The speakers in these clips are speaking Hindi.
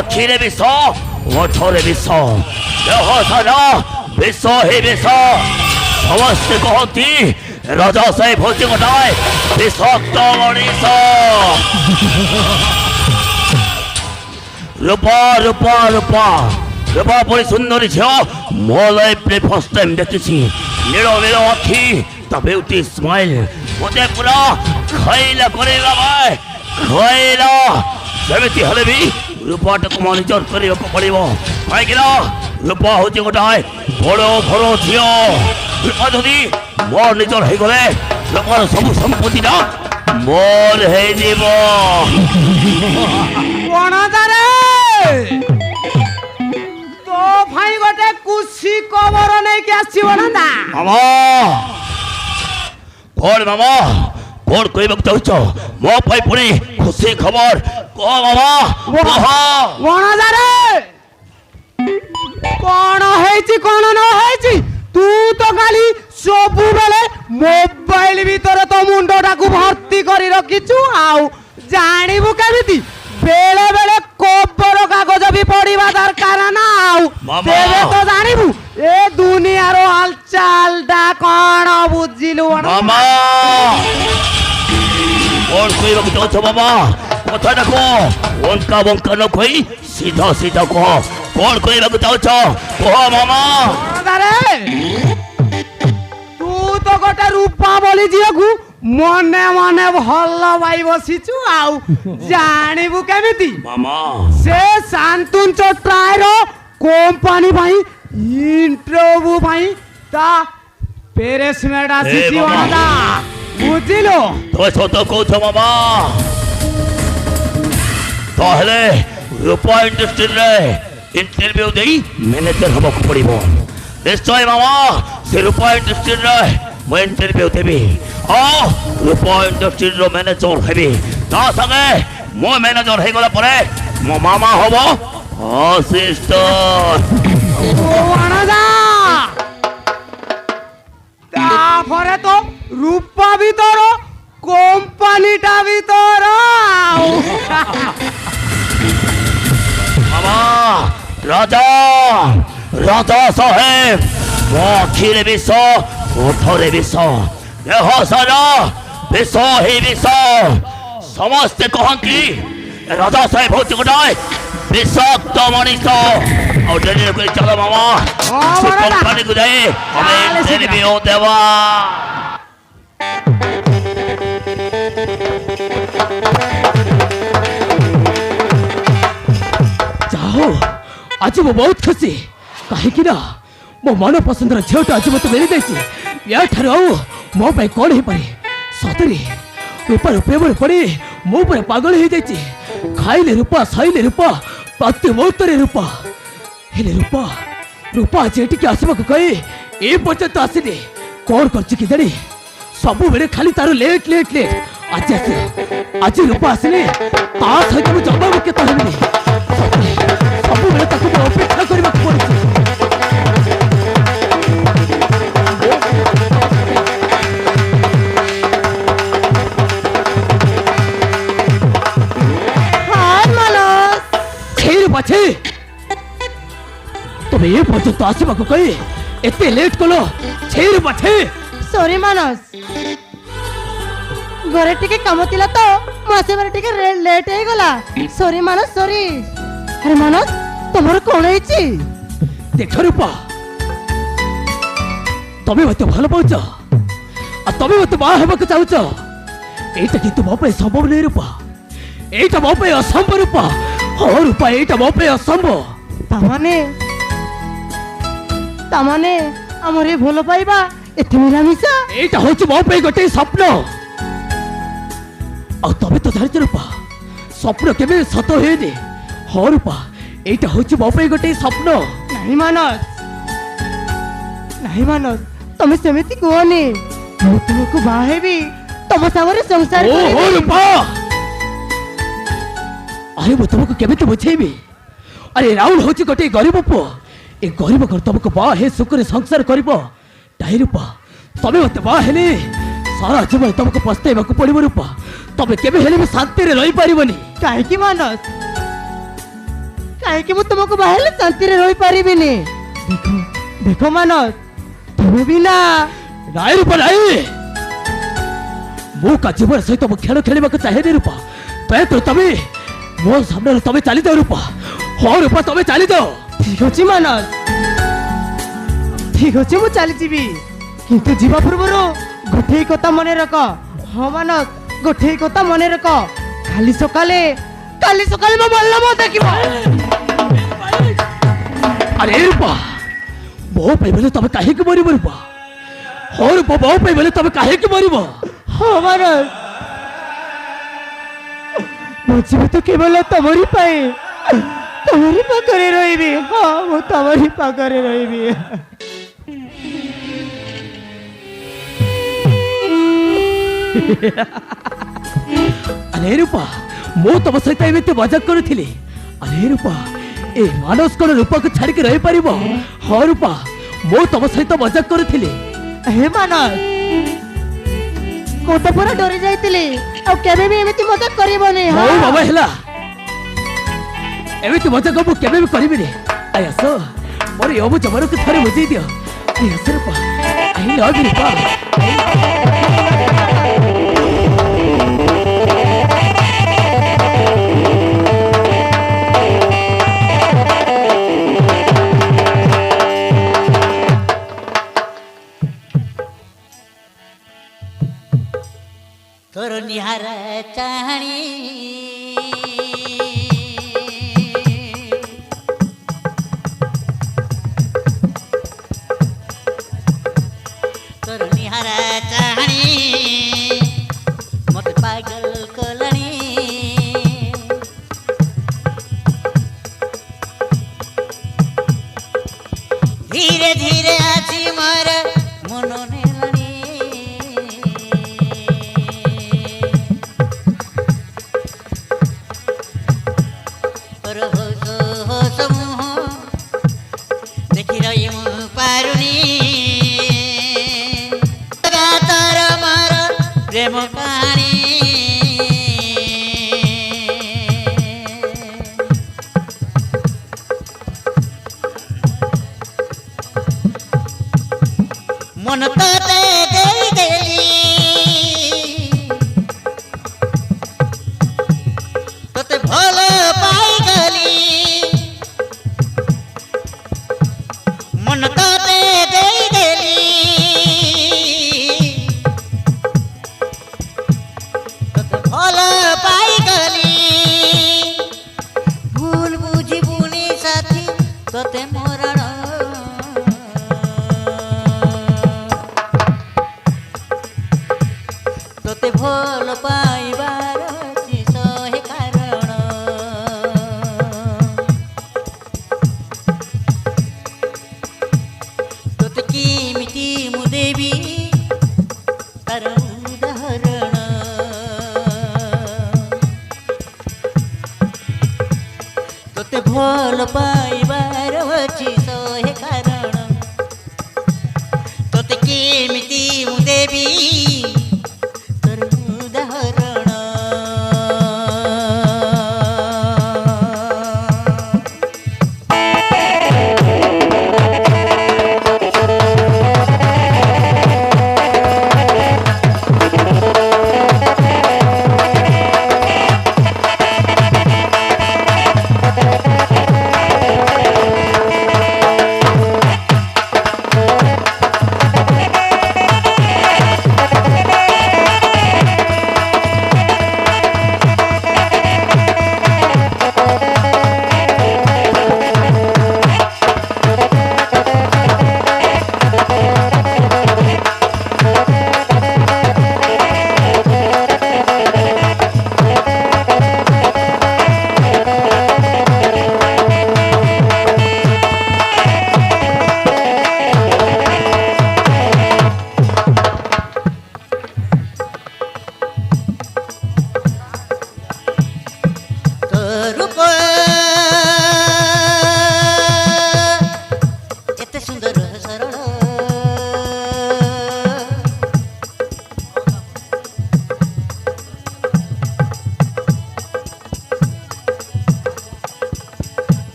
ଆଖିରେ ବିଷ ଓଠରେ ବିଷ ଦେହ ସାରା ବିଷ ହିଁ ବିଷ ସମସ୍ତେ କହନ୍ତି ରଜା ସାହି ଭୋଜି ଗୋଟାଏ ବିଷାକ୍ତ ମଣିଷ ରୂପା ରୂପା ରୂପା ରୂପା ପରି ସୁନ୍ଦରୀ ଝିଅ ମୋ ଲାଇଫରେ ଫାର୍ଷ୍ଟ ଟାଇମ୍ ଦେଖିଛି ନୀଳ ନୀଳ ଆଖି ତା ବିୟୁଟି ସ୍ମାଇଲ୍ ମୋତେ ପୁରା ଖାଇଲା କରେଇବା ଭାଇ ଖାଇଲା ଯେମିତି ହେଲେ ବି ରୂପାଟାକୁ ମନିଟର କରିବାକୁ ପଡ଼ିବ କାହିଁକିନା ରୂପା ହେଉଛି ଗୋଟାଏ ବଡ଼ ଭଲ ଝିଅ ରୂପା ଯଦି ମୋର ନିଜର ହେଇଗଲେ ରୂପାର ସବୁ ସମ୍ପତ୍ତିଟା ମୋର ହେଇଯିବ तो भाई गोटे कुशी खबर नहीं के आसी बना मामा कौन मामा कौन कहबाक चाहछ मो भाई पुणी खुशी खबर कह मामा कह वणादारे कौन हेची कौन न हेची तू तो खाली सबु बेले मोबाइल भीतर तो मुंडटा को भर्ती करी रखिछु आउ जानिबु केमिति बेले बेले खबर कागज भी पढ़िबा दरकार ना आउ तेरे तो जानिबु ए दुनिया रो हालचाल डा कोन बुझिलु मामा कौन कहबाक चाहछ मामा कथा देखो वंका वंका न कहि सीधा सीधा कह कौन कहबाक चाहछ कह मामा अरे तू तो गोटे रूपा बोली जियकु मने मने भल भाई बसिचु आउ जानिबु केमिति मामा से शांतुन चट्रायर कंपनी भाई इंटरव्यू भाई ता पेरेस मेडा सिसी वाला बुझिलो तो सत कहछ मामा ताहले रूपा इंडस्ट्री रे इंटरव्यू देई मैनेजर हबक पड़िबो निश्चय मामा से रूपा इंडस्ट्री रे मैं इंटरव्यू देबी रूपा इंडस्ट्री रो मैनेजर हेबी ता संगे मो मैनेजर हे गला परे मो मामा हबो असिस्टेंट वणादा ताफरे तो रूपा भीतर कंपनीटा भीतर मामा राजा राजा साहेब मो आखिरे विष ओठरे विष देह सारा विष ही विष समस्ते कहती राजा साहेब हूँ गोटाए विषाक्त मनीष और डेरी चलो मामा कंपनी को जाए हमें इंटरव्यू देवा जाओ आज मो बहुत खुशी कहीं ना मो मन पसंद झीटा आज मत मिल जाए या मो पाई कौन हो पारे सतरे रूपा प्रेम पड़े मो पर पागल हो जाए खाइले रूपा सैले रूपा प्रति मुहूर्त रूपा हेले रूपा रूपा आज ये आसवा कहे ए पर्यंत आसने कौन कर सब बेले खाली तार लेट लेट लेट आज आस आज रूपा आसने ता सहित मुझे जवाब के सब बेले अपेक्षा करने पड़े तुम ये पर्यंत आसवा कहे एते लेट कल छेर बाछे सॉरी मानस घरे टिके काम थिला तो मासे बारे टिके लेट हे गला सॉरी मानस सॉरी अरे मानस तमर कोन हेची देख रूपा तमे मते भल पाउछ आ तमे मते बा हेबाक चाहूछ एटा किंतु मो पे संभव नहीं रूपा एटा मो पे असंभव रूपा हो रूपा एटा मो पे असंभव तामाने हमर ए भलो पाइबा एते मिलामिसा एटा होछ मो पे गोटे स्वप्न आ तबे तो धैर्य रूपा स्वप्न केबे सत होए दे हो रूपा एटा होछ मो पे गोटे स्वप्न नहीं मानस तमे सेमिति कोनी मु तुमको बाहेबी तम सागरे संसार ओ हो रूपा अरे मु तुमको केबे तो बुझेबी अरे राहुल होछ गोटे गरीब पुओ ए गरीब घर तुमको बा हे सुखरे संसार करबो ताई रूपा तबे मते बा हेले सारा जीवन तुमको पछताइबाकू पड़िबो रूपा तबे केबे हेले भी शांति रे रही परिबनी काहे की मानस କାହିଁକି ମୁଁ ତୁମକୁ ବାହାହେଲେ ଶାନ୍ତିରେ ରହିପାରିବିନି। ଦେଖ ଦେଖ ମାନସ, ତୁମେ ବି ନା। ନାଇଁ ରୂପା ନାଇଁ, ମୁଁ କା ଜୀବନ ସହିତ ମୁଁ ଖେଳ ଖେଳିବାକୁ ଚାହେଁନି ରୂପା। ତମେ ମୋ ସାମ୍ନାରେ ତମେ ଚାଲିଯାଅ ରୂପା। ହଁ ରୂପା ତମେ ଚାଲିଯାଅ। ଠିକ ଅଛି ମାନସ, ଠିକ ଅଛି, ମୁଁ ଚାଲିଯିବି। କିନ୍ତୁ ଯିବା ପୂର୍ବରୁ ଗୋଟିଏ କଥା ମନେ ରଖ। ହଁ ମାନସ, ଗୋଟିଏ କଥା ମନେ ରଖ। କାଲି ସକାଳେ ମୋ ବଲ୍ଲଭ ଦେଖିବ। ଆରେ ରୂପା, ବୋଉ ପାଇଁ ବୋଲେ ତମେ କାହିଁକି ମରିବ ରୂପା? ହଁ ରୂପା, ବୋଉ ପାଇଁ ବୋଲେ ତମେ କାହିଁକି ମରିବ? ହଁ ମାନସ, ମୋ ଜୀବିତ କେବଳ ତମରି ପାଇଁ। ତମରି ପାଖରେ ରହିବି। ହଁ, ମୁଁ ତମରି ପାଖରେ ରହିବି। ଆରେ ରୂପା, ମୁଁ ତମ ସହିତ ଏମିତି ମଜାକ କରୁଥିଲି। ଆରେ ରୂପା, ଏ ମାନସ କଣ ରୂପାକୁ ଛାଡିକି ରହିପାରିବ? ହଁ ରୂପା, ମୁଁ ତମ ସହିତ ମଜାକ କରୁଥିଲି। ହେ ମାନସ, ମୁଁ ତ ପୁରା ଡରି ଯାଇଥିଲି। ଆଉ କେବେ ବି ଏମିତି ମଜାକ କରିବନି। ହଉ ବାବା ହେଲା, ଏମିତି ମଜାକ ମୁଁ କେବେ ବି କରିବିନି। ଆଇ ଆସ, ମୋର ଏ ଜବରକୁ ଥରେ ବୁଝେଇ ଦିଅ। ଆଇ ଆସ ରୂପା, ଆଇ ଲଭ୍ ୟୁ ରୂପା। तोर निहार चाहनी तोर निहार चाहनी मत पागल कलनी धीरे धीरे आसी मोर मन नेलनी देखी रही मु पारुनी तोर मोर प्रेम कहानी मन तोते देई देली तोते भल पाई गली मन तोते देई देली तोते भल पाई गली भूल बुझी बुनी साथी तोते मरण तोते भल पाइबार अछि सहे कारण तोते किमिति मु देवी तार उदाहरण तोते भल पाइबार अछि सहे कारण तोते किमिति मु देवी तार उदाहरण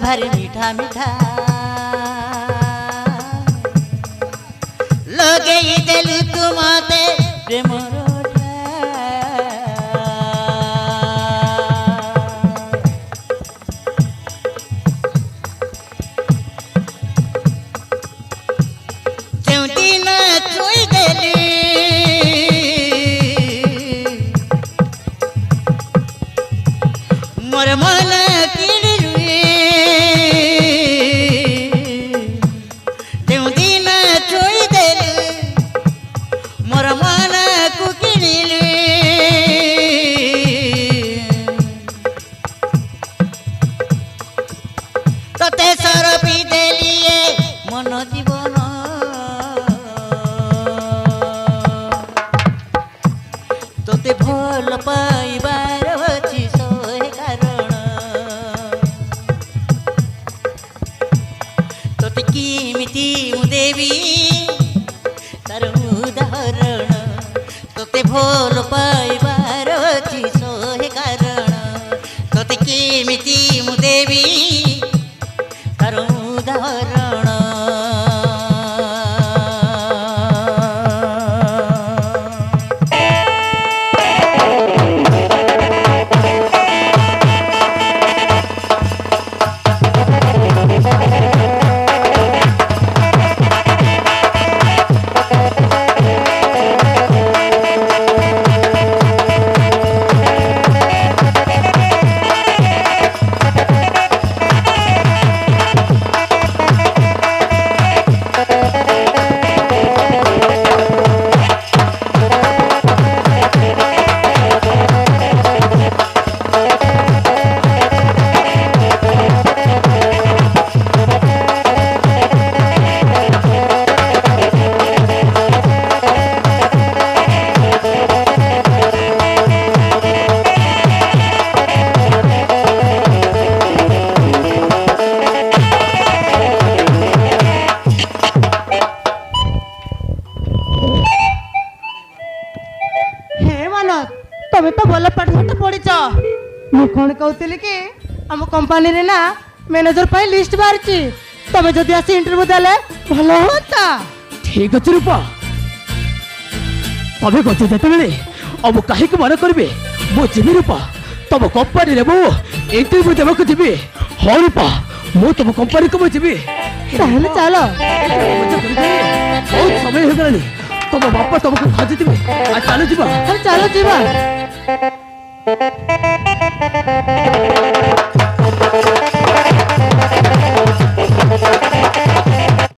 ଭାରି ମିଠା ମିଠା ଲଗେଇ ଦେଲୁ ତୁ ମତେ ପ୍ରେମର ଯେଉଁଦିନ ଛୁଇଁ ଦେଲି ମୋର ମନ କିଣିଲୁ ଯେଉଁଦିନ ଛୁଇଁ ଦେଲୁ ମୋର ମନକୁ କିଣିଲୁ ତତେ ସରପି ଦେଲି ଏ ମନ ଜୀବନ ତତେ ଭଲ ପାଇବାର ଅଛି ଶହେ କାରଣ ତତେ କେମିତି ମୁଁ ଦେବି ତାର ଉଦାହରଣ ତତେ ଭଲ ପାଇବାର ଅଛି ଶହେ କାରଣ ତତେ କେମିତି ମୁଁ ଦେବି ତାର ଉଦାହରଣ ତମେ ତ ଭଲ ପାଠ ସାଠ ପଢିଛ ମୁଁ କଣ କହୁଥିଲି କି ଆମ କମ୍ପାନୀରେ ନା ମ୍ୟାନେଜର ପାଇଁ ଲିଷ୍ଟ ବାହାରିଛି ତମେ ଯଦି ଆସି ଇଣ୍ଟରଭ୍ୟୁ ଦେଲେ ଭଲ ହୁଅନ୍ତା ଠିକ ଅଛି ରୂପା ତମେ କହୁଛ ଯେତେବେଳେ ଆଉ ମୁଁ କାହିଁକି ମନେ କରିବି ମୁଁ ଯିବି ରୂପା ତମ କମ୍ପାନୀରେ ମୁଁ ଇଣ୍ଟରଭ୍ୟୁ ଦେବାକୁ ଯିବି ହଁ ରୂପା ମୁଁ ତମ କମ୍ପାନୀକୁ ମୁଁ ଯିବି ତାହେଲେ ଚାଲ ବହୁତ ସମୟ ହେଇଗଲାଣି ତମ ବାପା ତମକୁ ଖୋଜିଥିବେ ଆଉ ଚାଲୁ ଯିବା ଚାଲ ଯିବା